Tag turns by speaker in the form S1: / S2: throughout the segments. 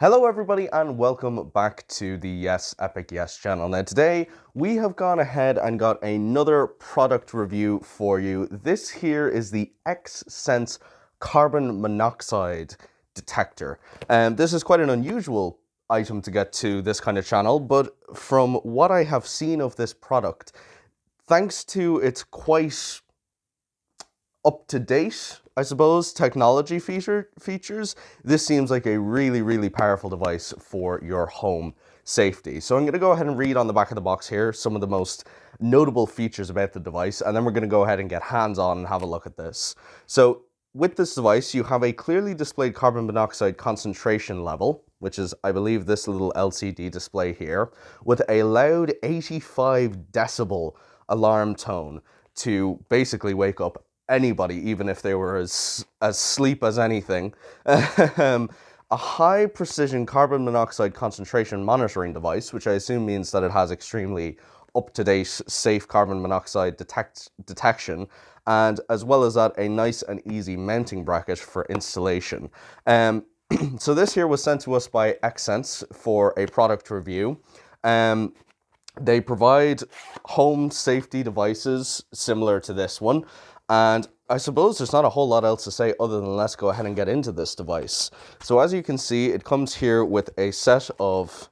S1: Hello everybody and welcome back to the YesEpicYes channel. Now today we have gone ahead and got another product review for you. This here is the X-Sense Carbon Monoxide Detector. This is quite an unusual item to get to this kind of channel, but from what I have seen of this product, thanks to its quite up-to-date, I suppose, technology features, this seems like a really powerful device for your home safety. So I'm going to go ahead and read on the back of the box here some of the most notable features about the device, and then we're going to go ahead and get hands-on and have a look at this. So with this device, you have a clearly displayed carbon monoxide concentration level, which is, I believe, this little LCD display here, with a loud 85 decibel alarm tone to basically wake up anybody, even if they were as asleep as anything. A high precision carbon monoxide concentration monitoring device, which I assume means that it has extremely up-to-date safe carbon monoxide detection, and as well as that, a nice and easy mounting bracket for installation. So this here was sent to us by X-Sense for a product review. They provide home safety devices similar to this one, and I suppose there's not a whole lot else to say other than let's go ahead and get into this device. So as you can see, it comes here with a set of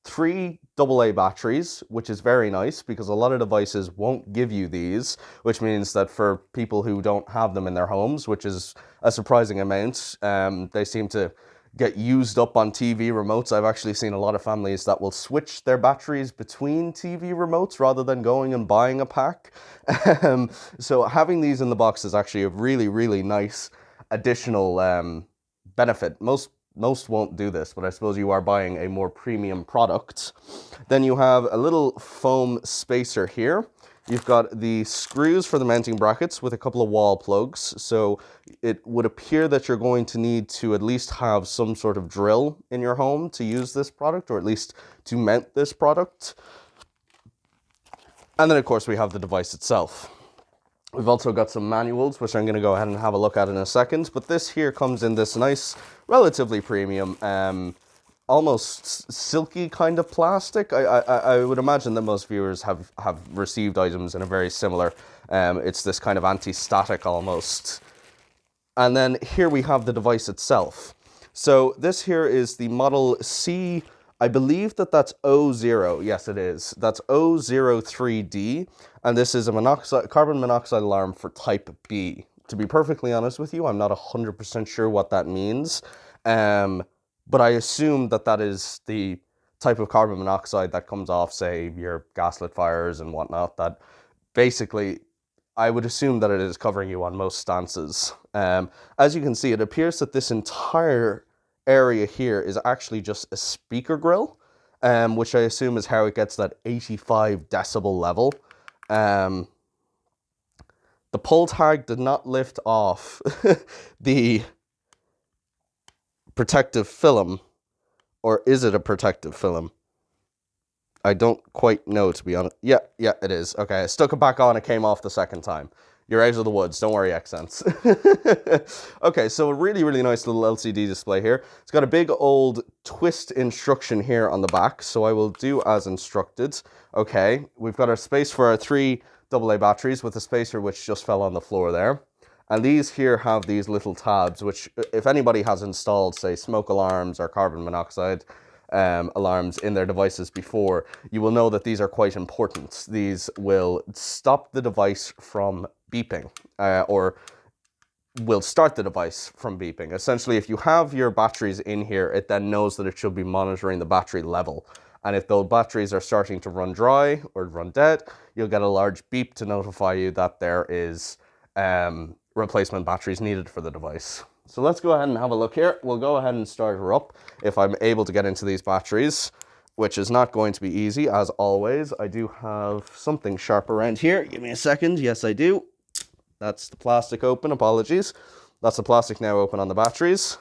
S1: 3 AA batteries, which is very nice because a lot of devices won't give you these, which means that for people who don't have them in their homes, which is a surprising amount, they seem to get used up on TV remotes. I've actually seen a lot of families that will switch their batteries between TV remotes rather than going and buying a pack. So having these in the box is actually a really nice additional benefit. Most won't do this, but I suppose you are buying a more premium product. Then you have a little foam spacer here. You've got the screws for the mounting brackets with a couple of wall plugs. So it would appear that you're going to need to at least have some sort of drill in your home to use this product, or at least to mount this product. And then of course we have the device itself. We've also got some manuals, which I'm going to go ahead and have a look at in a second. But this here comes in this nice, relatively premium, almost silky kind of plastic. I would imagine that most viewers have received items in a very similar, it's this kind of anti-static almost. And then here we have the device itself. So this here is the model C, I believe that's O0, yes it is. That's O03D, and this is a carbon monoxide alarm for type B. To be perfectly honest with you, I'm not 100% sure what that means. But I assume that is the type of carbon monoxide that comes off, say, your gaslit fires and whatnot, that basically, I would assume that it is covering you on most stances. As you can see, it appears that this entire area here is actually just a speaker grill, which I assume is how it gets that 85 decibel level. The pull tag did not lift off the protective film, or is it a protective film? I don't quite know, to be honest. Yeah, it is. Okay, I stuck it back on, it came off the second time. You're out of the woods, don't worry, X-Sense. Okay, so a really nice little LCD display here. It's got a big old twist instruction here on the back, so I will do as instructed. Okay, we've got our space for our 3 AA batteries with a spacer which just fell on the floor there. And these here have these little tabs, which if anybody has installed, say, smoke alarms or carbon monoxide alarms in their devices before, you will know that these are quite important. These will stop the device from beeping, or will start the device from beeping. Essentially, if you have your batteries in here, it then knows that it should be monitoring the battery level. And if those batteries are starting to run dry or run dead, you'll get a large beep to notify you that there is replacement batteries needed for the device. So let's go ahead and have a look here. We'll go ahead and start her up if I'm able to get into these batteries, which is not going to be easy, as always. I do have something sharp around here. Give me a second. Yes, I do. That's the plastic open. Apologies. That's the plastic now open on the batteries.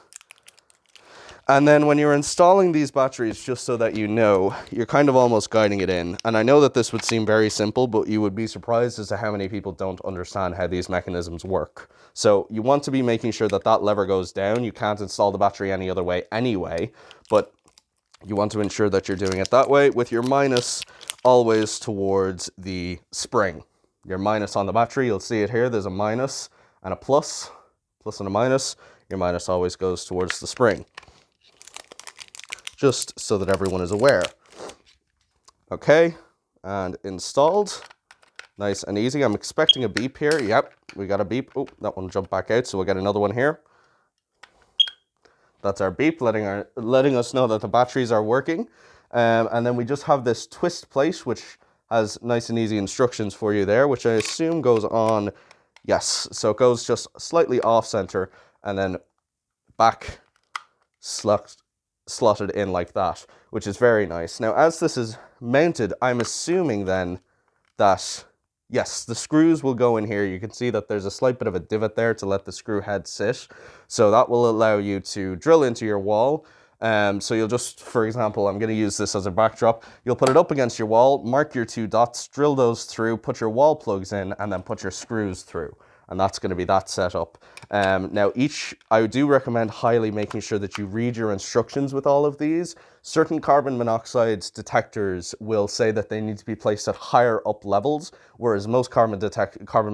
S1: And then when you're installing these batteries, just so that you know, you're kind of almost guiding it in. And I know that this would seem very simple, but you would be surprised as to how many people don't understand how these mechanisms work. So you want to be making sure that that lever goes down. You can't install the battery any other way anyway, but you want to ensure that you're doing it that way with your minus always towards the spring. Your minus on the battery, you'll see it here. There's a minus and a plus and a minus. Your minus always goes towards the spring, just so that everyone is aware. Okay, and installed. Nice and easy. I'm expecting a beep here. Yep, we got a beep. Oh, that one jumped back out, so we'll get another one here. That's our beep, letting us know that the batteries are working. And then we just have this twist plate, which has nice and easy instructions for you there, which I assume goes on, yes. So it goes just slightly off center and then back slotted in like that, which is very nice. Now, as this is mounted, I'm assuming then that, yes, the screws will go in here. You can see that there's a slight bit of a divot there to let the screw head sit. So that will allow you to drill into your wall. So you'll just, for example, I'm going to use this as a backdrop. You'll put it up against your wall, mark your 2 dots, drill those through, put your wall plugs in, and then put your screws through. And that's going to be that setup. Now, I do recommend highly making sure that you read your instructions with all of these. Certain carbon monoxide detectors will say that they need to be placed at higher up levels, whereas most carbon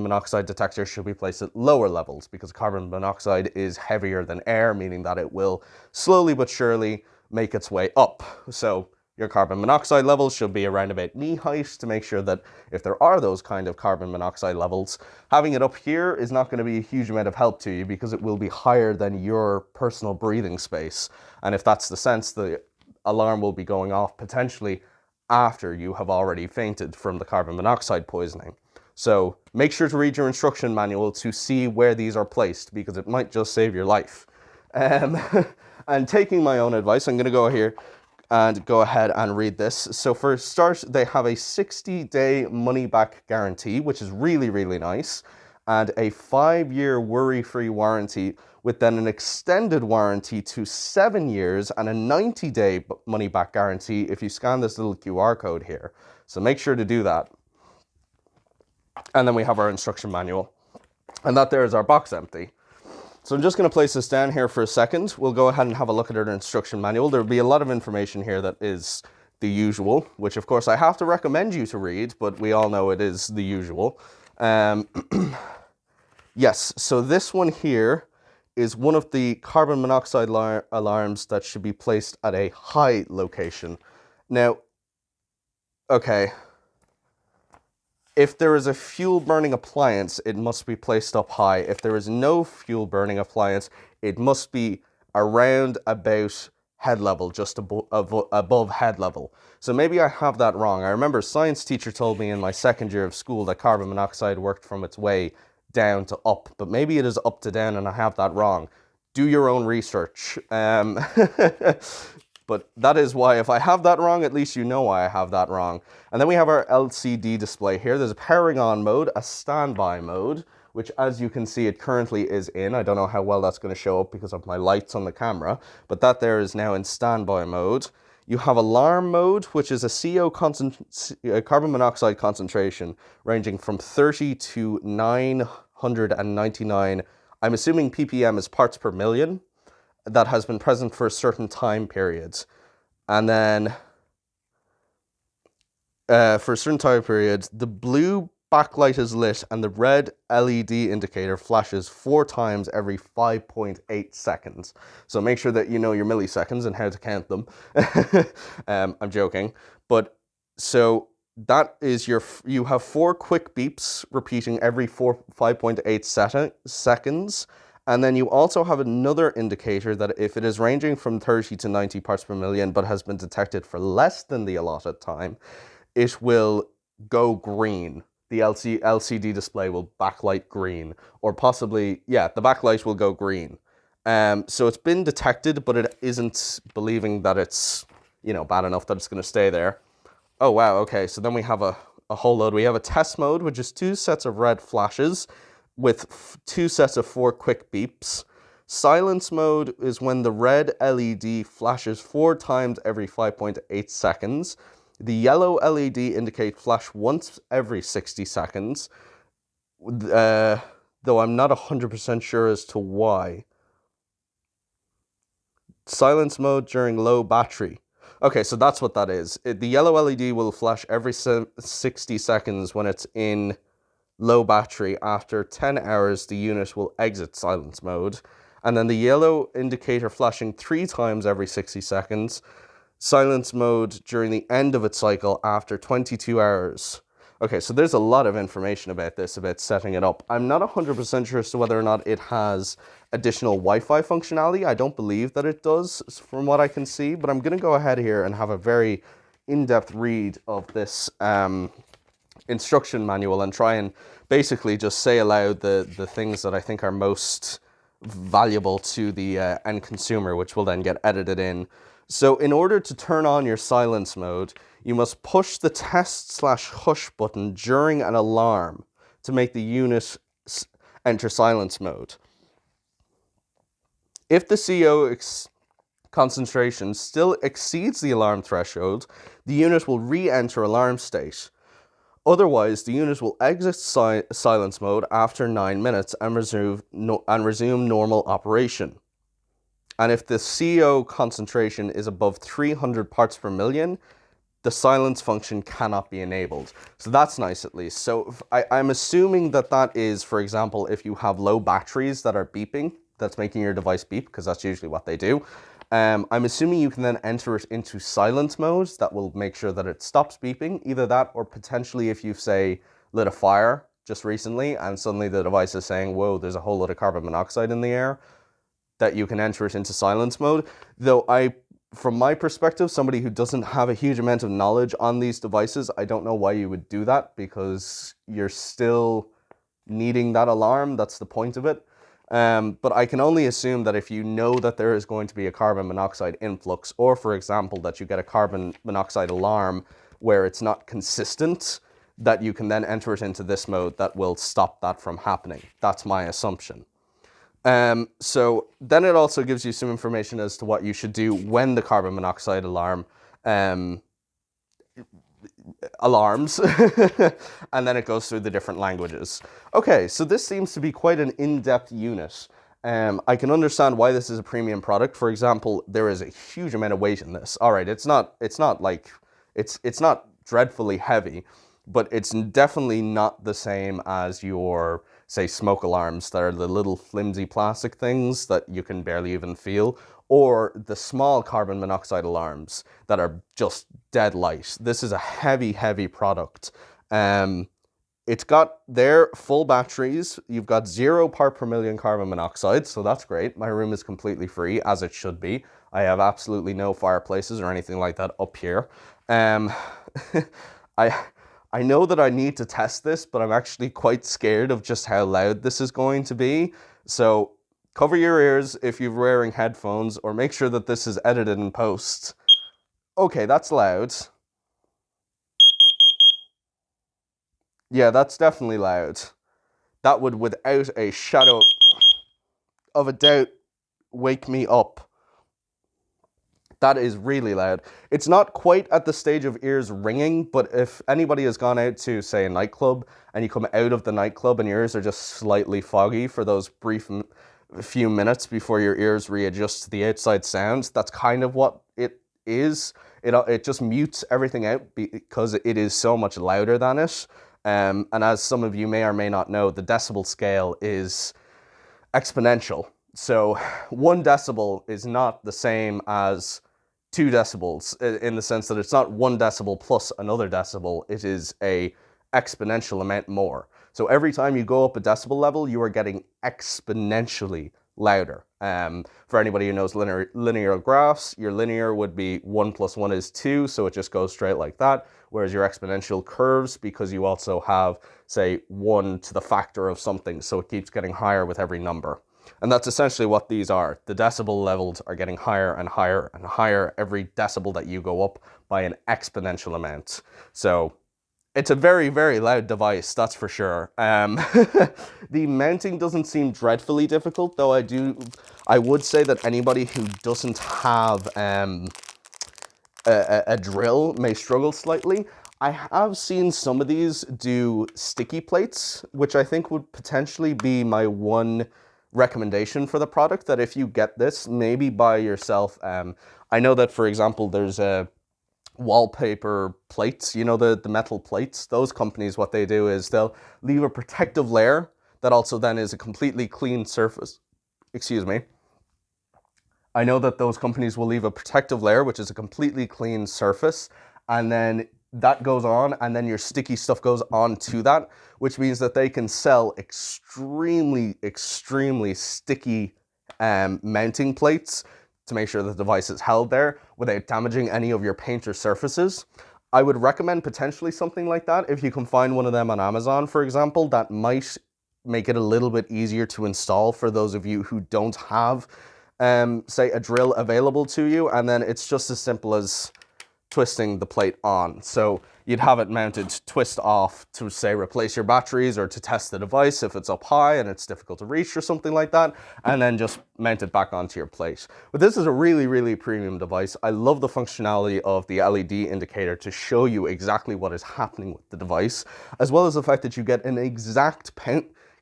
S1: monoxide detectors should be placed at lower levels, because carbon monoxide is heavier than air, meaning that it will slowly but surely make its way up. So your carbon monoxide levels should be around about knee height to make sure that if there are those kind of carbon monoxide levels, having it up here is not going to be a huge amount of help to you, because it will be higher than your personal breathing space. And if that's the sense, the alarm will be going off potentially after you have already fainted from the carbon monoxide poisoning. So make sure to read your instruction manual to see where these are placed, because it might just save your life. And taking my own advice, I'm going to go here and go ahead and read this. So for a start, they have a 60-day money-back guarantee, which is really, really nice, and a 5-year worry-free warranty, with then an extended warranty to 7 years and a 90-day money-back guarantee if you scan this little QR code here. So make sure to do that. And then we have our instruction manual. And that there is our box empty. So I'm just going to place this down here for a second. We'll go ahead and have a look at our instruction manual. There'll be a lot of information here that is the usual, which of course I have to recommend you to read, but we all know it is the usual. Yes, so this one here is one of the carbon monoxide alarms that should be placed at a high location. Now, okay, if there is a fuel burning appliance, it must be placed up high. If there is no fuel burning appliance, it must be around about head level, just above head level. So maybe I have that wrong. I remember a science teacher told me in my second year of school that carbon monoxide worked from its way down to up, but maybe it is up to down and I have that wrong. Do your own research. But that is why, if I have that wrong, at least you know why I have that wrong. And then we have our LCD display here. There's a powering on mode, a standby mode, which as you can see, it currently is in. I don't know how well that's going to show up because of my lights on the camera, but that there is now in standby mode. You have alarm mode, which is a carbon monoxide concentration ranging from 30 to 999, I'm assuming ppm is parts per million, that has been present for a certain time period. And then for a certain time period, the blue backlight is lit and the red LED indicator flashes 4 times every 5.8 seconds. So make sure that you know your milliseconds and how to count them. I'm joking. But so that is you have 4 quick beeps repeating every 5.8 seconds. And then you also have another indicator that if it is ranging from 30 to 90 parts per million, but has been detected for less than the allotted time, it will go green. The LCD display will backlight green, or possibly, yeah, the backlight will go green. So it's been detected, but it isn't believing that it's, you know, bad enough that it's going to stay there. Oh, wow, okay, so then we have a whole load. We have a test mode, which is 2 sets of red flashes, with 2 sets of 4 quick beeps. Silence mode is when the red LED flashes 4 times every 5.8 seconds. The yellow LED indicates flash once every 60 seconds, though I'm not 100% sure as to why. Silence mode during low battery. Okay, so that's what that is. The yellow LED will flash every 60 seconds when it's in low battery. After 10 hours, the unit will exit silence mode. And then the yellow indicator flashing 3 times every 60 seconds. Silence mode during the end of its cycle after 22 hours. Okay, so there's a lot of information about this, about setting it up. I'm not 100% sure as to whether or not it has additional Wi-Fi functionality. I don't believe that it does, from what I can see, but I'm going to go ahead here and have a very in-depth read of this instruction manual and try and basically just say aloud the things that I think are most valuable to the end consumer, which will then get edited in. So in order to turn on your silence mode, you must push the test/hush button during an alarm to make the unit enter silence mode. If the CO concentration still exceeds the alarm threshold, the unit will re-enter alarm state. Otherwise, the unit will exit silence mode after 9 minutes and resume normal operation. And if the CO concentration is above 300 parts per million, the silence function cannot be enabled. So that's nice, at least. So I'm assuming that that is, for example, if you have low batteries that are beeping, that's making your device beep, because that's usually what they do. I'm assuming you can then enter it into silence mode. That will make sure that it stops beeping. Either that, or potentially if you've, say, lit a fire just recently and suddenly the device is saying, whoa, there's a whole lot of carbon monoxide in the air, that you can enter it into silence mode. Though from my perspective, somebody who doesn't have a huge amount of knowledge on these devices, I don't know why you would do that, because you're still needing that alarm. That's the point of it. But I can only assume that if you know that there is going to be a carbon monoxide influx, or for example, that you get a carbon monoxide alarm where it's not consistent, that you can then enter it into this mode that will stop that from happening. That's my assumption. So then it also gives you some information as to what you should do when the carbon monoxide alarm alarms, and then it goes through the different languages. Okay, so this seems to be quite an in-depth unit. I can understand why this is a premium product. For example, there is a huge amount of weight in this. All right, it's not dreadfully heavy, but it's definitely not the same as your, say, smoke alarms that are the little flimsy plastic things that you can barely even feel, or the small carbon monoxide alarms that are just dead light. This is a heavy, heavy product. It's got their full batteries. You've got 0 part per million carbon monoxide, so that's great. My room is completely free, as it should be. I have absolutely no fireplaces or anything like that up here. I know that I need to test this, but I'm actually quite scared of just how loud this is going to be. So cover your ears if you're wearing headphones, or make sure that this is edited in post. Okay, that's loud. Yeah, that's definitely loud. That would, without a shadow of a doubt, wake me up. That is really loud. It's not quite at the stage of ears ringing, but if anybody has gone out to, say, a nightclub, and you come out of the nightclub and your ears are just slightly foggy for those brief few minutes before your ears readjust to the outside sounds, that's kind of what it is. It just mutes everything out because it is so much louder than it. And as some of you may or may not know, the decibel scale is exponential. So 1 decibel is not the same as 2 decibels, in the sense that it's not 1 decibel plus another decibel. It is a exponential amount more. So every time you go up a decibel level, you are getting exponentially louder. For anybody who knows linear graphs, your linear would be 1 plus 1 is 2, so it just goes straight like that. Whereas your exponential curves, because you also have, say, 1 to the factor of something, so it keeps getting higher with every number. And that's essentially what these are. The decibel levels are getting higher and higher and higher every decibel that you go up by an exponential amount. So It's a very, very loud device, that's for sure. The mounting doesn't seem dreadfully difficult, though I would say that anybody who doesn't have a drill may struggle slightly. I have seen some of these do sticky plates, which I think would potentially be my one recommendation for the product, that if you get this, maybe buy yourself. I know that, for example, there's a wallpaper plates, you know, the metal plates. Those companies, what they do is they'll leave a protective layer that also then is a completely clean surface. Excuse me. I know that those companies will leave a protective layer, which is a completely clean surface, and then that goes on, and then your sticky stuff goes onto that, which means that they can sell extremely, extremely sticky mounting plates to make sure the device is held there without damaging any of your paint or surfaces. I would recommend potentially something like that. If you can find one of them on Amazon, for example, that might make it a little bit easier to install for those of you who don't have, say, a drill available to you. And then it's just as simple as twisting the plate on. So you'd have it mounted, twist off to, say, replace your batteries or to test the device if it's up high and it's difficult to reach or something like that, and then just mount it back onto your plate. But this is a really, really premium device. I love the functionality of the LED indicator to show you exactly what is happening with the device, as well as the fact that you get an exact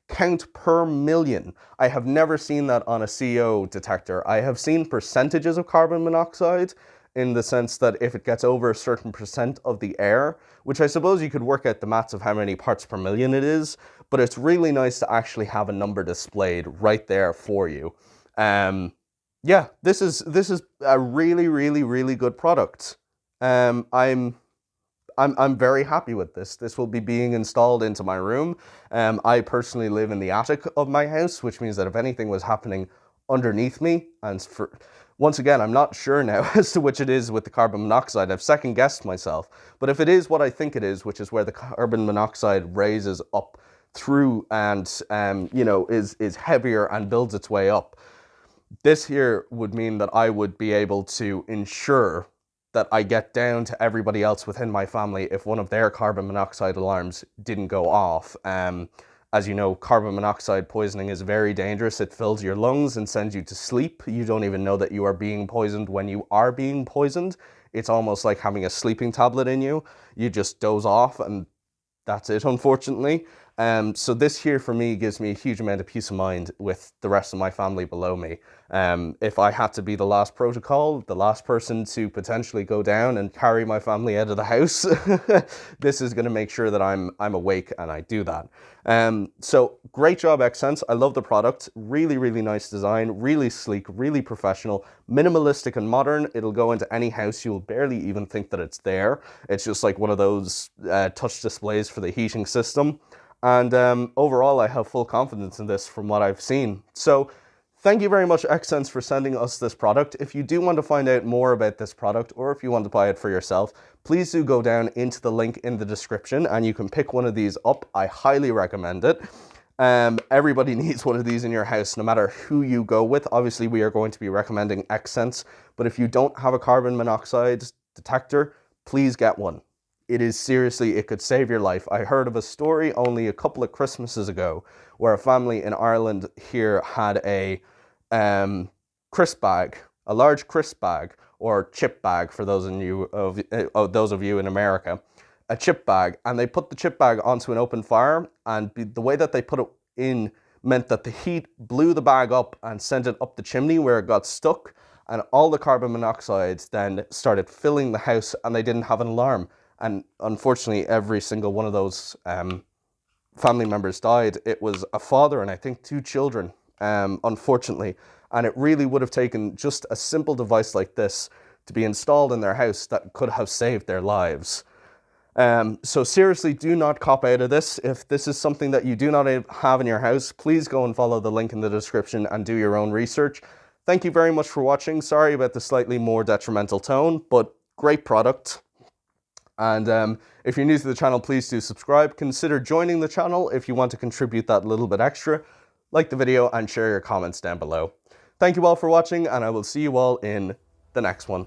S1: count per million. I have never seen that on a CO detector. I have seen percentages of carbon monoxide, in the sense that if it gets over a certain percent of the air, which I suppose you could work out the maths of how many parts per million it is, but it's really nice to actually have a number displayed right there for you. Yeah, this is a really, really, really good product. I'm very happy with this. This will be being installed into my room. I personally live in the attic of my house, which means that if anything was happening underneath me, and once again, I'm not sure now as to which it is with the carbon monoxide. I've second guessed myself, but if it is what I think it is, which is where the carbon monoxide raises up through and you know, is heavier and builds its way up, this here would mean that I would be able to ensure that I get down to everybody else within my family if one of their carbon monoxide alarms didn't go off. As you know, carbon monoxide poisoning is very dangerous. It fills your lungs and sends you to sleep. You don't even know that you are being poisoned when you are being poisoned. It's almost like having a sleeping tablet in you. You just doze off and that's it, unfortunately. So this here for me gives me a huge amount of peace of mind with the rest of my family below me. If I had to be the last protocol, the last person to potentially go down and carry my family out of the house, this is going to make sure that I'm awake and I do that. So great job, Xsense. I love the product. Really, really nice design, really sleek, really professional, minimalistic and modern. It'll go into any house. You'll barely even think that it's there. It's just like one of those touch displays for the heating system. And overall, I have full confidence in this from what I've seen. So thank you very much, Xsense, for sending us this product. If you do want to find out more about this product, or if you want to buy it for yourself, please do go down into the link in the description and you can pick one of these up. I highly recommend it. Everybody needs one of these in your house, no matter who you go with. Obviously, we are going to be recommending Xsense, but if you don't have a carbon monoxide detector, please get one. It is seriously, it could save your life. I heard of a story only a couple of Christmases ago where a family in Ireland here had a crisp bag, a large crisp bag, or chip bag for those of you in America, a chip bag, and they put the chip bag onto an open fire, and the way that they put it in meant that the heat blew the bag up and sent it up the chimney where it got stuck, and all the carbon monoxide then started filling the house, and they didn't have an alarm. And unfortunately, every single one of those family members died. It was a father and I think 2 children, unfortunately. And it really would have taken just a simple device like this to be installed in their house that could have saved their lives. So seriously, do not cop out of this. If this is something that you do not have in your house, please go and follow the link in the description and do your own research. Thank you very much for watching. Sorry about the slightly more detrimental tone, but great product. And if you're new to the channel, please do subscribe. Consider joining the channel if you want to contribute that little bit extra. Like the video and share your comments down below. Thank you all for watching, and I will see you all in the next one.